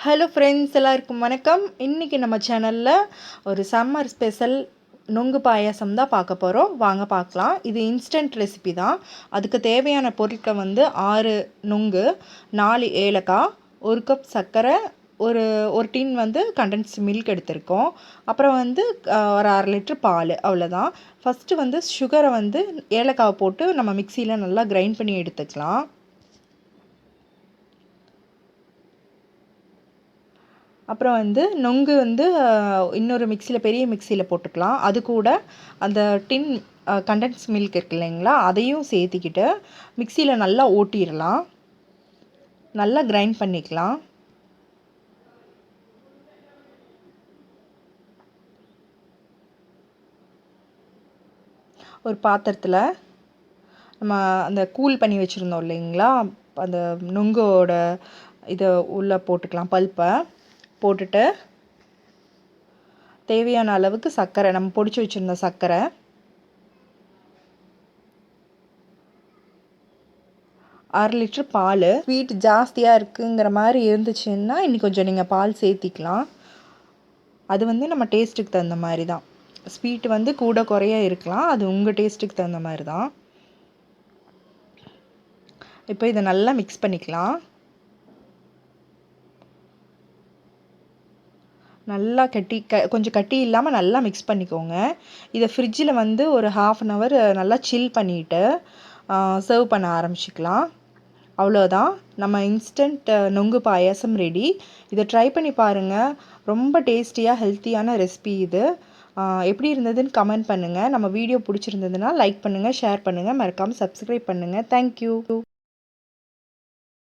Hello friends, எல்லாருக்கும் வணக்கம். இன்றைக்கி நம்ம சேனலில் ஒரு சம்மர் ஸ்பெஷல் நுங்கு பாயாசம் தான் பார்க்க போகிறோம். வாங்க பார்க்கலாம். இது இன்ஸ்டன்ட் ரெசிபி தான். அதுக்கு தேவையான பொருட்கள் 6 நுங்கு, 4 ஏலக்காய், 1 கப் சர்க்கரை, ஒரு டின் கண்டென்ஸ்ட் மில்க் எடுத்திருக்கோம். அப்புறம் ஒரு 1/2 லிட்டர் பால், அவ்வளோதான். ஃபஸ்ட்டு சுகரை ஏலக்காவை போட்டு நம்ம மிக்சியில் நல்லா கிரைண்ட் பண்ணி எடுத்துக்கலாம். அப்புறம் நொங்கு இன்னொரு மிக்சியில், பெரிய மிக்சியில் போட்டுக்கலாம். அது கூட அந்த டின் கண்டென்ஸ் மில்க் இருக்கு இல்லைங்களா, அதையும் சேர்த்திக்கிட்டு மிக்சியில் நல்லா ஓட்டிடலாம். நல்லா கிரைண்ட் பண்ணிக்கலாம். ஒரு பாத்திரத்தில் நம்ம அந்த கூல் பண்ணி வச்சுருந்தோம் இல்லைங்களா, அந்த நுங்கோட இதை உள்ளே போட்டுக்கலாம். பல்ப்பை போட்டுட்டு தேவையான அளவுக்கு சர்க்கரை, நம்ம பொடிச்சு வச்சுருந்த சர்க்கரை, அரை லிட்டர் பால். ஸ்வீட் ஜாஸ்தியாக இருக்குங்கிற மாதிரி இருந்துச்சுன்னா இன்னும் கொஞ்சம் நீங்கள் பால் சேர்த்திக்கலாம். அது நம்ம டேஸ்ட்டுக்கு தகுந்த மாதிரி தான். ஸ்வீட் கூட குறைய இருக்கலாம், அது உங்கள் டேஸ்ட்டுக்கு தகுந்த மாதிரி தான். இப்போ இதை நல்லா மிக்ஸ் பண்ணிக்கலாம். நல்லா கொஞ்சம் கட்டி இல்லாமல் நல்லா மிக்ஸ் பண்ணிக்கோங்க. இதை ஃப்ரிட்ஜில் ஒரு 1/2 அன் ஹவர் நல்லா சில் பண்ணிவிட்டு சர்வ் பண்ண ஆரம்பிச்சிக்கலாம். அவ்வளோதான், நம்ம இன்ஸ்டன்ட் நுங்கு பாயாசம் ரெடி. இதை ட்ரை பண்ணி பாருங்கள். ரொம்ப டேஸ்டியாக ஹெல்த்தியான ரெசிபி இது. எப்படி இருந்ததுன்னு கமெண்ட் பண்ணுங்கள். நம்ம வீடியோ பிடிச்சிருந்ததுன்னா லைக் பண்ணுங்கள், ஷேர் பண்ணுங்கள், மறக்காமல் சப்ஸ்கிரைப் பண்ணுங்கள். தேங்க்யூ.